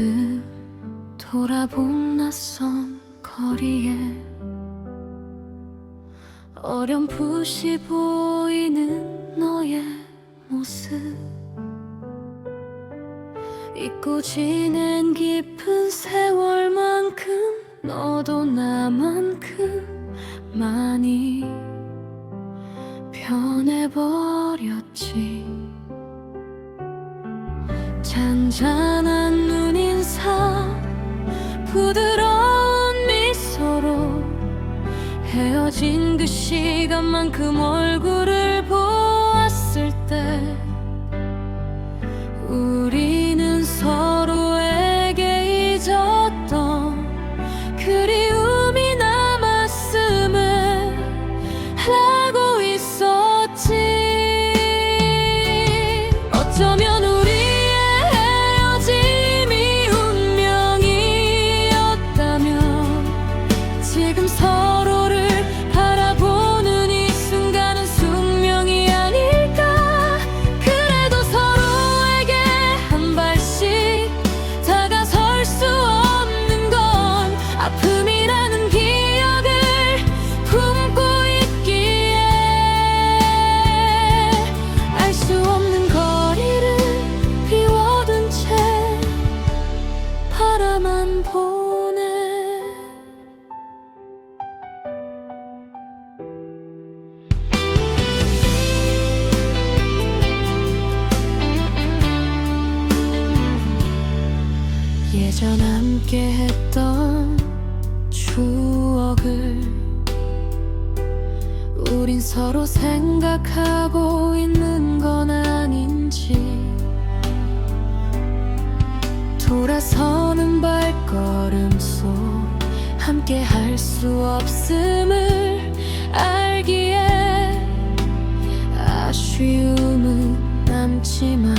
문득 돌아본 낯선 거리에 어렴풋이 보이는 너의 모습, 잊고 지낸 깊은 세월만큼 너도 나만큼 많이 변해버렸지. 잔잔한 눈인사, 부드러운 미소로 헤어진 그 시간만큼 얼굴을 보았을 때 우리는 서로에게 잊었던 그리움이 남았음을 알고 있었지. 어쩌면 우리의 헤어짐이 운명이었다면 지금 서로를 바라보는 이 순간은 숙명이 아닐까. 그래도 서로에게 한 발씩 다가설 수 없는 건 아픔이라는 기억을 품고 있기에 알 수 없는 거리를 비워둔 채 바라만 보네. 예전 함께 했던 추억을 우린 서로 생각하고 있는 건 아닌지, 돌아서는 발걸음 속 함께 할 수 없음을 알기에 아쉬움은 남지만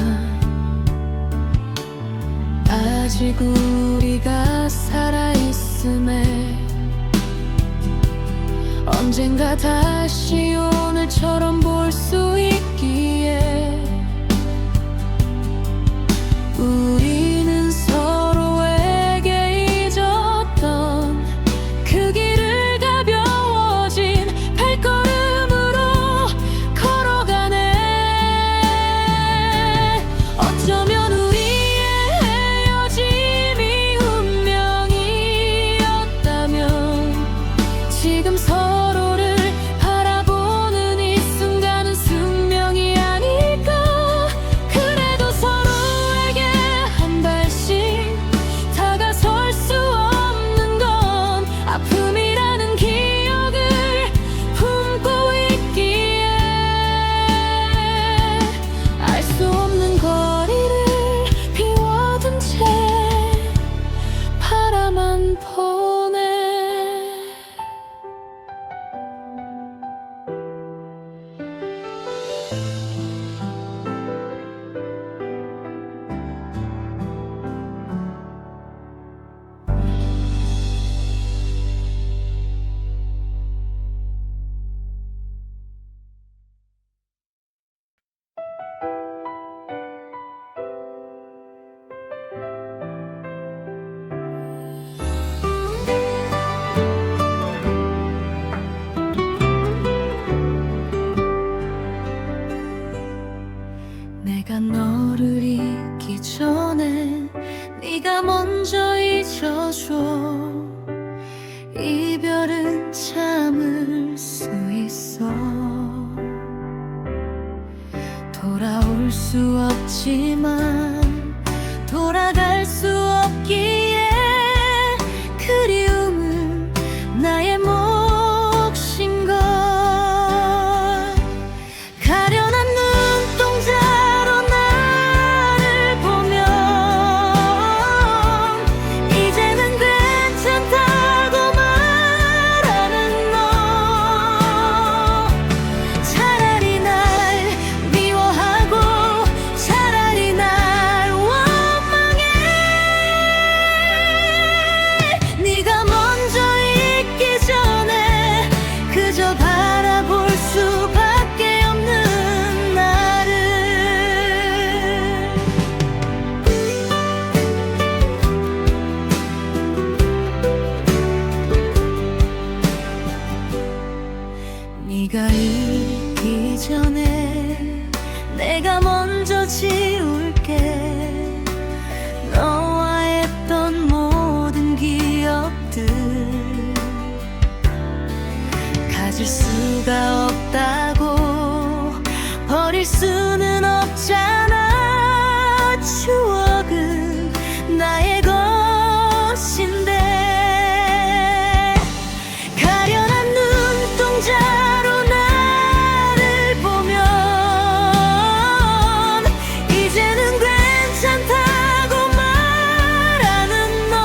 아직 우리가 살아있음에 언젠가 다시 오늘처럼 볼 수 있기에 우리는 서로에게 잊었던 그 길을 가벼워진 발걸음으로 걸어가네. 어쩌면 우리의 헤어짐이 운명이었다면 지금 서로를 바라보는 이 순간은 숙명이 아닐까. 그래도 서로에게 한 발씩 다가설 수 없는 건 아픔이라는 기억을 품고 있기에 알 수 없는 거리를 비워둔 채 바라만 보네. 내가 너를 잊기 전에 네가 먼저 잊어줘. 이별은 참을 수 있어. 돌아올 수 없지만 돌아갈 수 없기에 그리움은 나의 몫인 걸. 가련한 눈동자로 나를 보면 이제는 괜찮다고 말하는 너, 차라리 날 미워하고 차라리 날 것인데 가련한 눈동자로 나를 보면 이제는 괜찮다고 말하는 너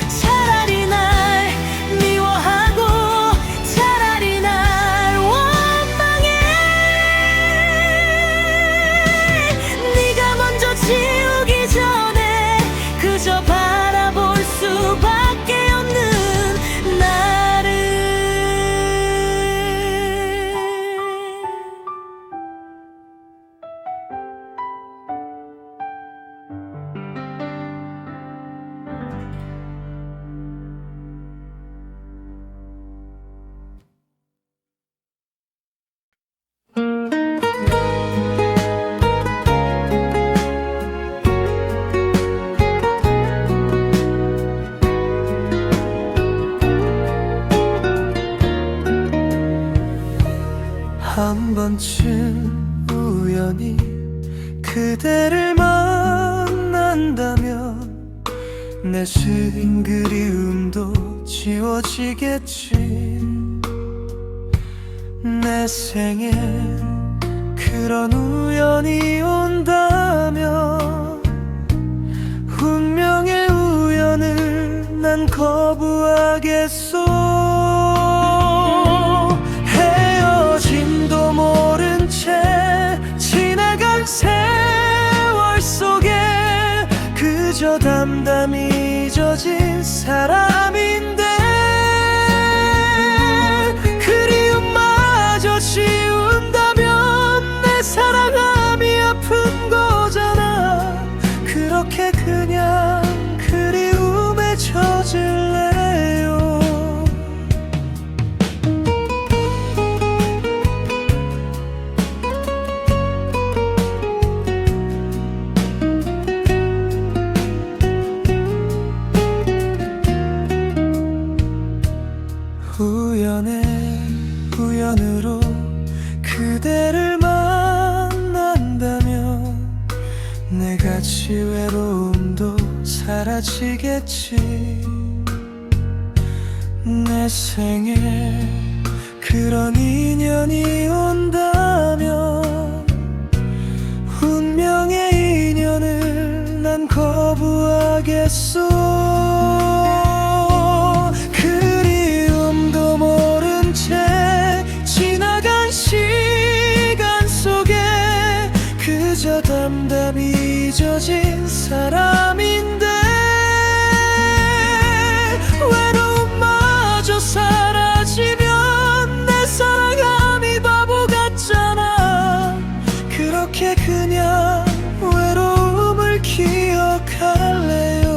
차라리 날 미워하고 차라리 날 원망해 네가 먼저 지우기 전에 그저 바라볼 수밖에 없는 나를 한 번쯤 우연히 그대를 만난다면 내 스린 그리움도 지워지겠지. 내 생에 그런 우연이 온다면 운명의 우연을 난 거부하겠소. 헤어짐도 모른 채 지나간 세월 속에 그저 담담히 잊어진 사람인데 그리움마저 지운다면 내 사랑함이 아픈 거잖아. 그렇게 그냥 그리움에 젖을래요. 우연으로 그대를 만난다면 내 같이 외로움도 사라지겠지. 내 생에 그런 인연이 온다면 운명의 인연을 난 거부하겠소. 그리움도 모른 채 지나간 시간 속에 그저 담담히 잊어진 사람인데 외로움마저 사라지면 내 사랑함이 바보 같잖아. 그렇게 그냥 외로움을 기억할래요.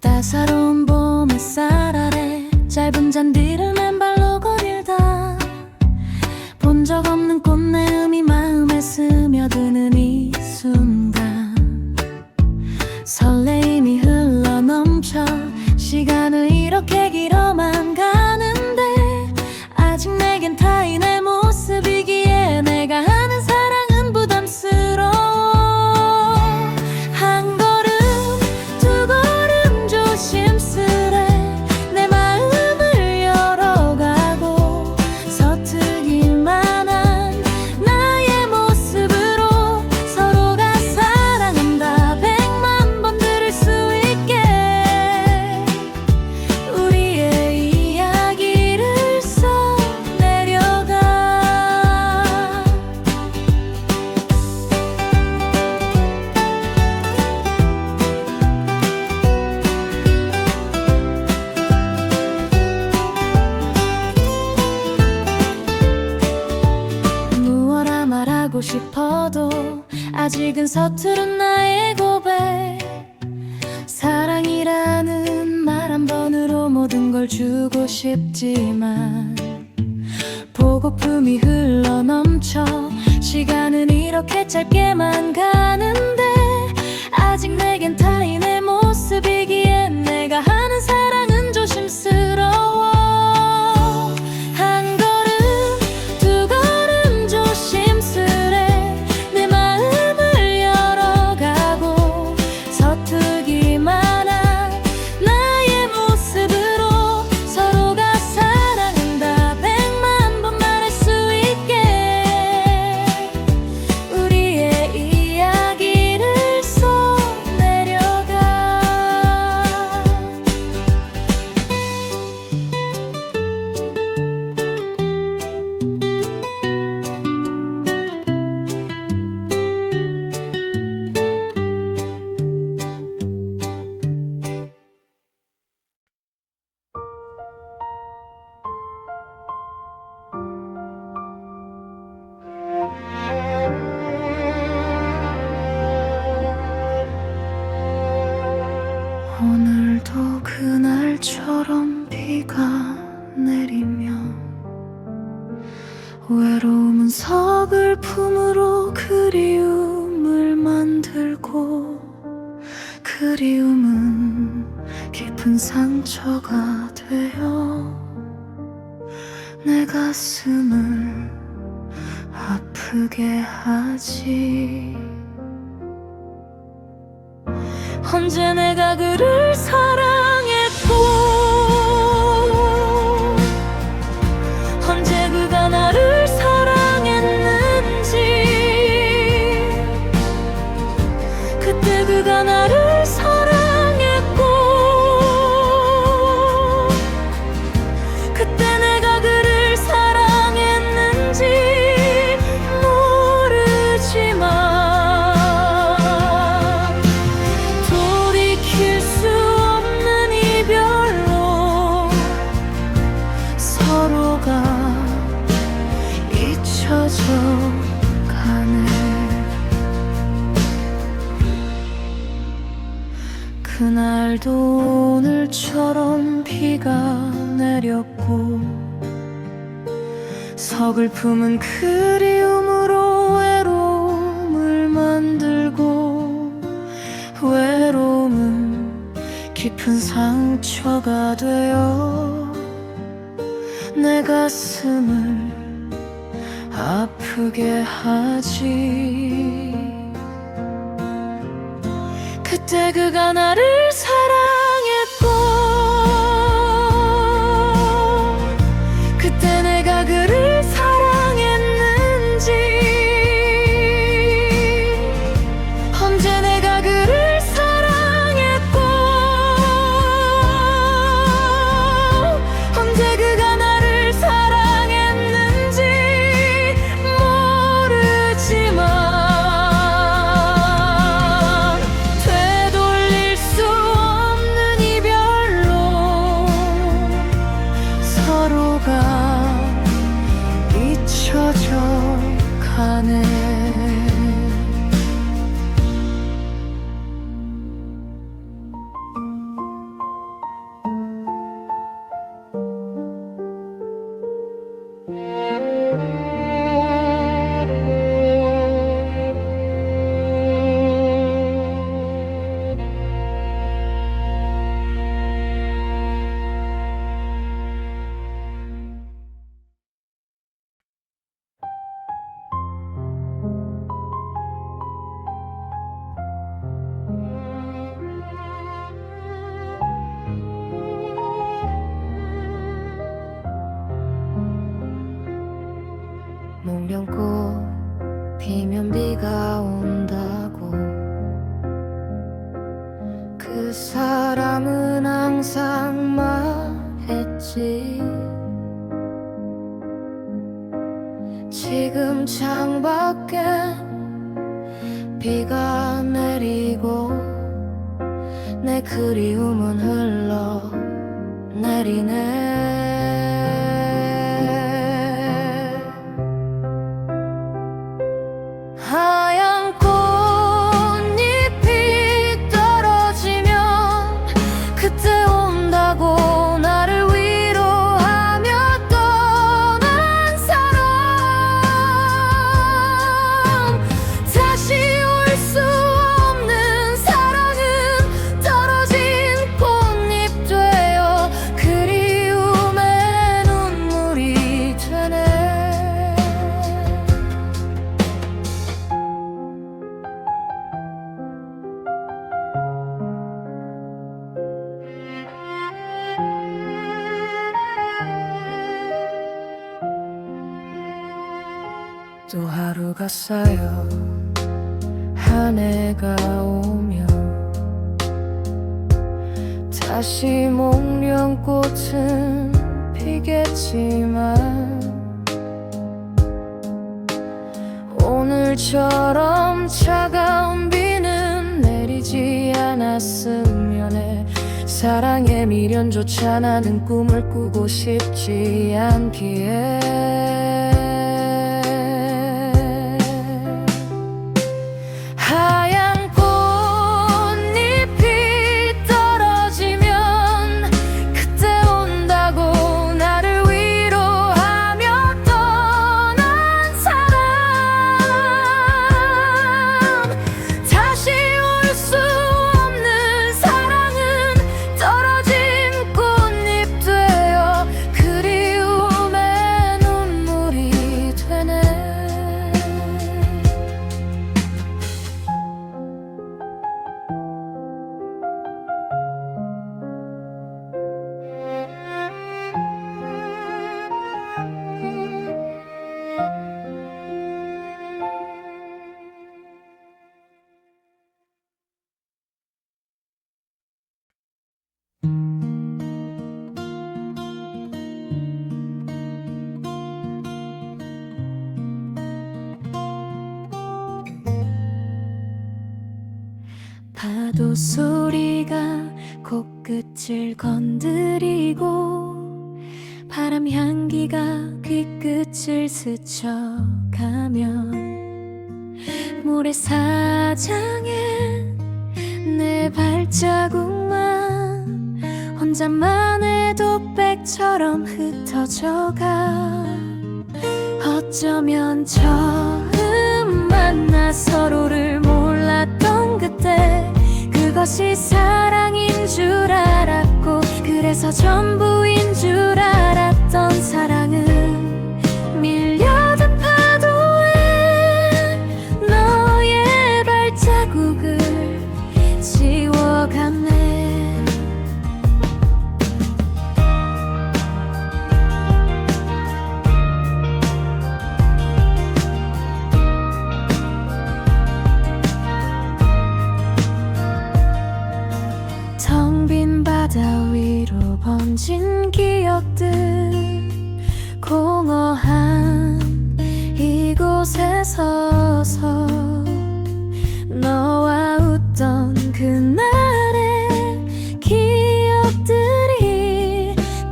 따사로운 봄 햇살 아래 짧은 잔디를 맨발로 거닐다 본 적 없는 꽃내음이 마음에 스며드는 이 순간 설레임이 흘러넘쳐 시간은 이렇게 길어만 가는데 아직 내겐 타인의 모습이기에 내가 하는 사랑은 부담스러워. 한 걸음 두 걸음 조심스레 내 마음을 열어 있어도 아직은 서투른 나의 고백. 사랑이라는 말 한 번으로 모든 걸 주고 싶지만 보고품이 흘러 넘쳐 시간은 이렇게 짧게만 가는데 아직 내겐 타인의 모습이기엔 내가 하는 사랑은 조심스러워. 한 걸음 두 걸음 조심스레 내 마음을 열어가고 서투기만 한 나의 모습으로 서로가 사랑한다 100만 번 말할 수 있게 우리의 이야기를 써내려가. 오늘도 그날처럼 비가 내리며 외로움은 서글픔으로 그리움을 만들고 그리움은 깊은 상처가 되어 내 가슴을 아프게 하지. 언제 내가 그를 사랑했고 언제 그가 나를 사랑했는지 그때 그가 나를 사랑했고 그때 내가 그를 사랑했는지 모르지만 돌이킬 수 없는 이별로 서로가 잊혀져 가네. 그날도 오늘처럼 비가 내렸고 서글픔은 그리움으로 외로움을 만들고 외로움은 깊은 상처가 되어 내 가슴을 아프게 하지. 그때 그가 나를 사랑했고 그때 내가 그를 사랑했는지 언제 내가 그를 사랑했고 언제 그가 나를 사랑했는지 모르지만 되돌릴 수 없는 이별로 서로가 잊혀져 가네. 목 감고 피면 비가 온다고 그 사람은 항상 말했지. 지금 창밖에 비가 내리고 내 그리움은 흘러 내리네. 상처가 쌓여 한 해가 오면 다시 목련꽃은 피겠지만 오늘처럼 차가운 비는 내리지 않았으면 해. 사랑의 미련조차 나는 꿈을 꾸고 싶지 않기에 하얀 꽃잎이 떨어지면 그때 온다고 나를 위로하며 떠난 사람, 다시 올 수 없는 사랑은 떨어진 꽃잎 되어 그리움의 눈물이 되네. 파도 소리가 코끝을 건드리고 바람 향기가 귀끝을 스쳐가면 모래사장에 내 발자국만 혼자만의 독백처럼 흩어져가. 어쩌면 처음 만나 서로를 몰랐던 그때 그것이 사랑인 줄 알았고, 그래서 전부인 줄 알았던 사랑은 밀려든 파도에 너의 발자국을 지워가네. 텅 빈 바다 위로 번진 기억들, 공허한 이곳에 서서 너와 웃던 그날의 기억들이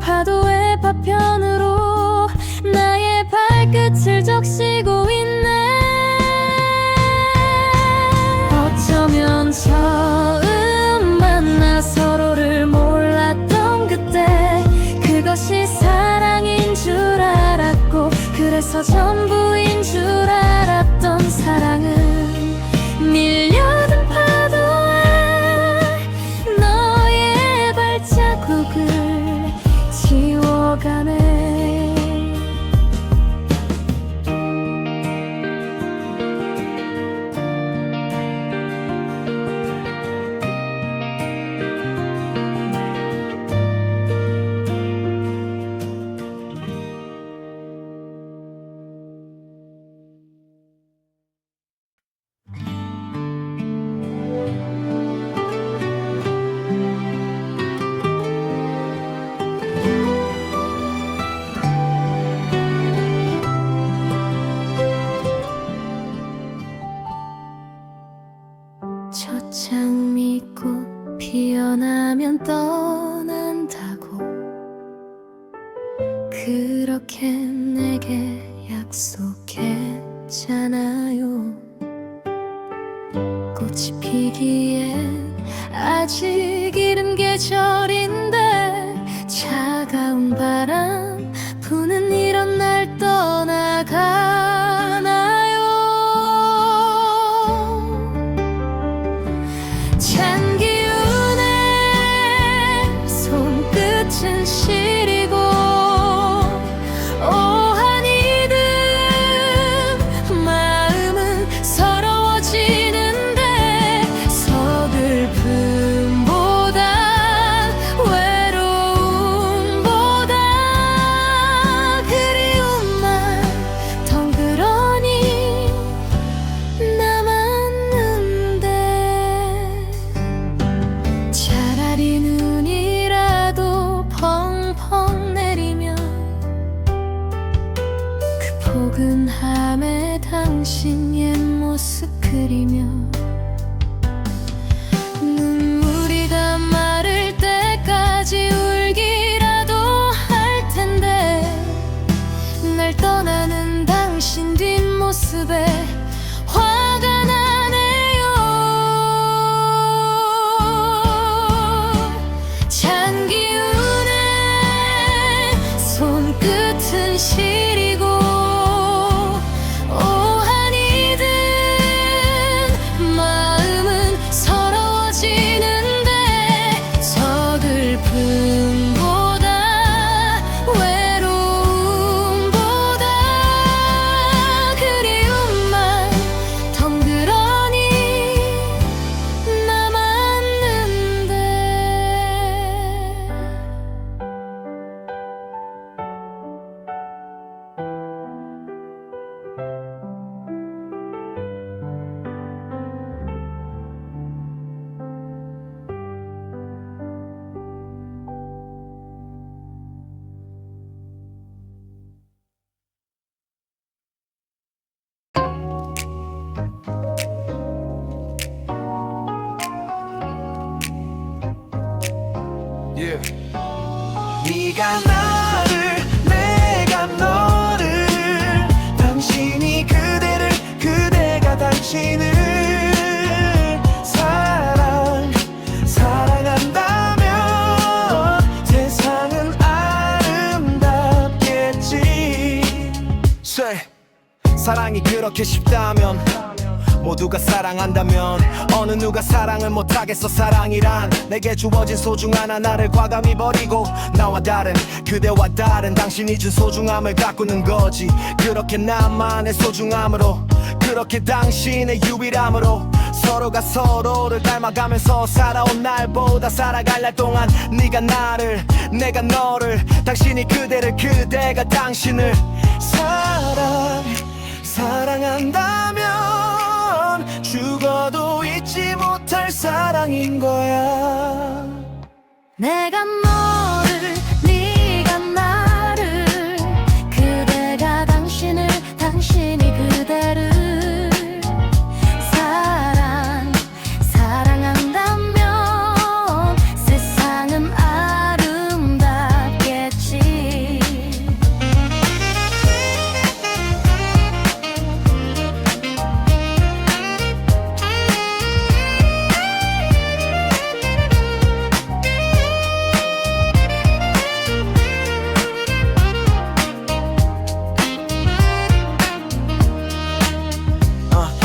파도의 파편으로 나의 발끝을 적시고 있네. 어쩌면 처음 만나 서로를 몰랐던 그때 그것이 사랑인 줄 알았고, 그래서 전부인 줄 알았던 사랑은 밀려든 파도에 너의 발자국을 지워가네. 장미꽃 피어나면 떠난다고 그렇게 내게 약속했잖아요. 꽃이 피기엔 아직 이른 계절인데 차가운 바람 부는 이런 날 떠나가나요? 찬 기운에 손끝은 시리고 오한 이듬 마음은 서러워지는데 서글픔보단 외로움보단 그리며 눈물이 다 마를 때까지 울기라도 할 텐데 날 떠나는 당신 뒷모습에 화가 나네요. 찬 기운에 손끝은 시리고 오한이 든 마음은 서러워지는데 서글픔보다 외로움보다 그리움만 덩그러니 남았는데 Yeah. 네가 나를 내가 너를 당신이 그대를 그대가 당신을 사랑한다면 세상은 아름답겠지. 사랑이 그렇게 쉽다면 모두가 사랑한다면 어느 누가 사랑을 못하겠어. 사랑이란 내게 주어진 소중한 하나를 과감히 버리고 나와 다른 그대와 다른 당신이 준 소중함을 가꾸는 거지. 그렇게 나만의 소중함으로 그렇게 당신의 유일함으로 서로가 서로를 닮아가면서 살아온 날보다 살아갈 날 동안 네가 나를 내가 너를 당신이 그대를 그대가 당신을 사랑한다면 죽어도 잊지 못할 사랑인 거야. 내가 너를 네가 나를 그대가 당신을 당신이 그대를 사랑한다면 세상은 아름답겠지.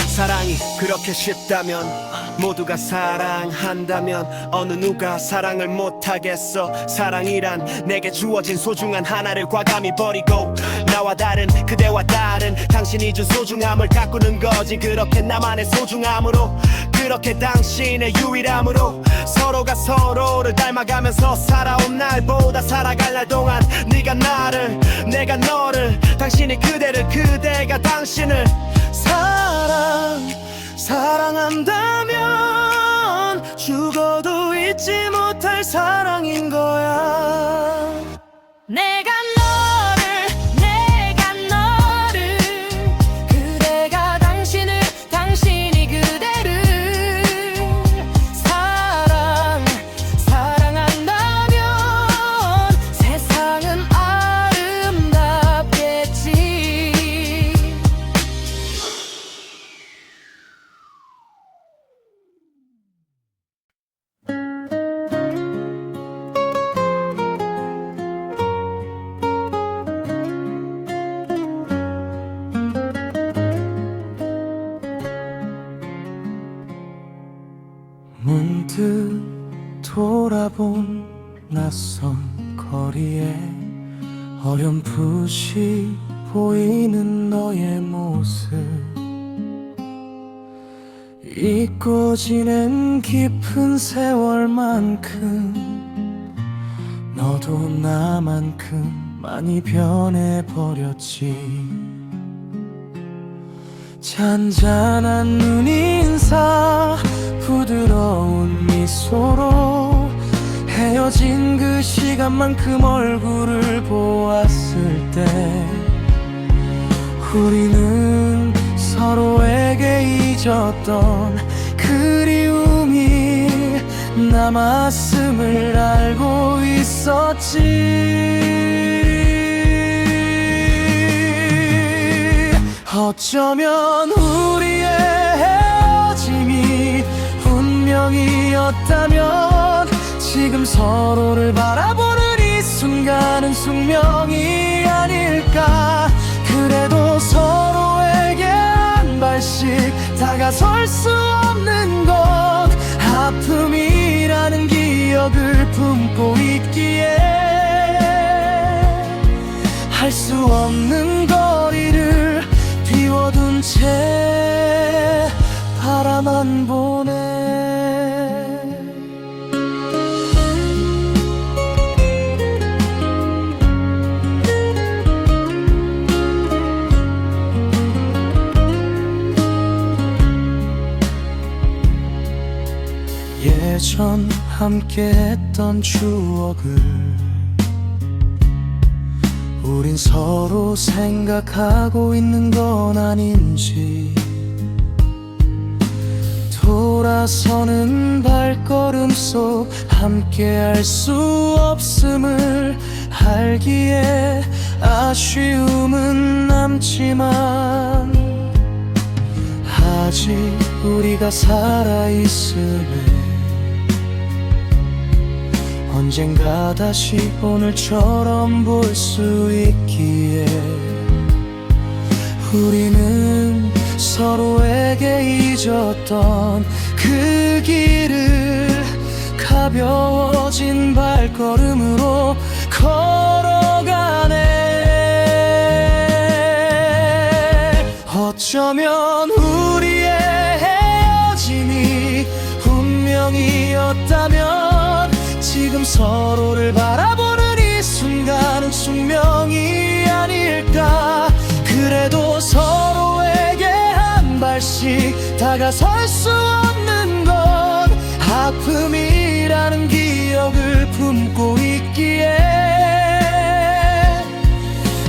사랑이 그렇게 쉽다면 모두가 사랑한다면 어느 누가 사랑을 못하겠어. 사랑이란 내게 주어진 소중한 하나를 과감히 버리고 나와 다른 그대와 다른 당신이 준 소중함을 가꾸는 거지. 그렇게 나만의 소중함으로 그렇게 당신의 유일함으로 서로가 서로를 닮아가면서 살아온 날보다 살아갈 날 동안 네가 나를 내가 너를 당신이 그대를 그대가 당신을 사랑한다면 죽어도 잊지 못할 사랑인 거야. 내가 너를 내가 너를 그대가 당신을 당신이 그대를 사랑한다면 세상은 아름답겠지. 문득 돌아본 낯선 거리에 어렴풋이 보이는 너의 모습 잊고 지낸 깊은 세월만큼 너도 나만큼 많이 변해버렸지. 잔잔한 눈인사 부드러운 미소로 헤어진 그 시간만큼 얼굴을 보았을 때 우리는 서로에게 잊었던 그리움이 남았음을 알고 있었지. 어쩌면 우리의 헤어짐이 운명이었다면 지금 서로를 바라보는 이 순간은 숙명이 아닐까. 그래도 서로에게 한 발씩 다가설 수 없는 것, 아픔이라는 기억을 품고 있기에 할 수 없는 거리를 비워둔 채 바라만 보네. 예전 함께했던 추억을 우린 서로 생각하고 있는 건 아닌지, 돌아서는 발걸음 속 함께할 수 없음을 알기에 아쉬움은 남지만, 아직 우리가 살아있음에 언젠가 다시 오늘처럼 볼 수 있기에 우리는 서로에게 잊었던 그 길을 가벼워진 발걸음으로 걸어가네. 어쩌면 우리의 헤어짐이 운명이었다면 지금 서로를 바라보는 이 순간은 숙명이 아닐까. 그래도 서로에게 한 발씩 다가설 수 없는 건 아픔이라는 기억을 품고 있기에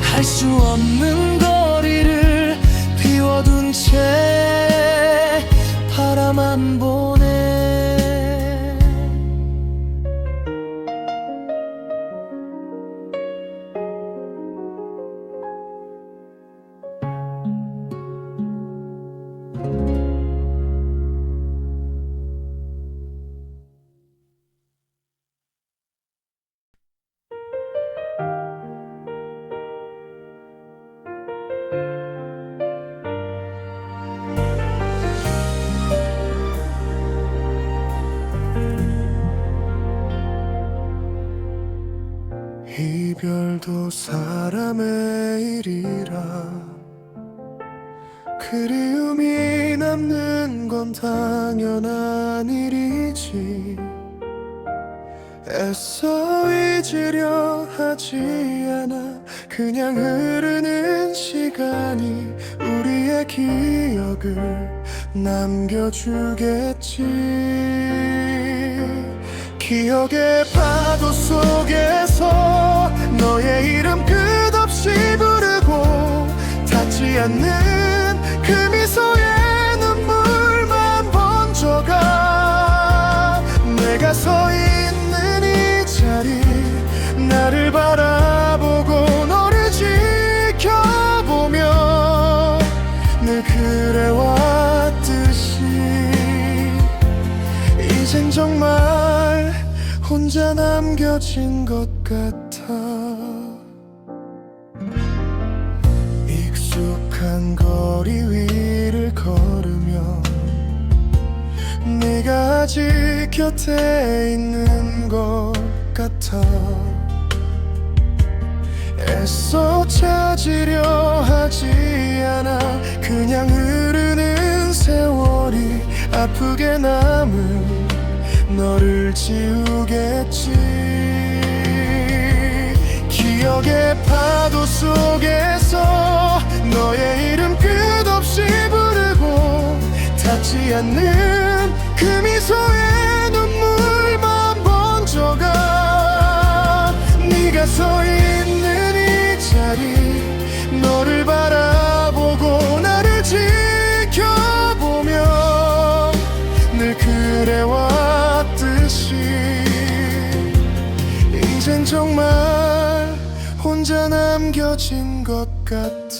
할 수 없는 거리를 비워둔 채 바라만 보네. 이별도 사람의 일이라 그리움이 남는 건 당연한 일이지. 애써 잊으려 하지 않아 그냥 흐르는 시간이 우리의 기억을 남겨주겠지. 기억의 파도 속에서 너의 이름 끝없이 부르고 닿지 않는 그 미소에 눈물만 번져가. 내가 서 있는 이 자리 나를 바라보고 너를 지켜보며 늘 그래왔듯이 이젠 정말 혼자 남겨진 것 같아. 익숙한 거리 위를 걸으며 네가 아직 곁에 있는 것 같아. 애써 찾으려 하지 않아 그냥 흐르는 세월이 아프게 남은 너를 지우겠지. 기억의 파도 속에서 너의 이름 끝없이 부르고 닿지 않는 그 미소에 눈물만 번져가. 네가 서 있는 이 자리 너를 바라보고 나를 지켜보며 느껴진 것 같아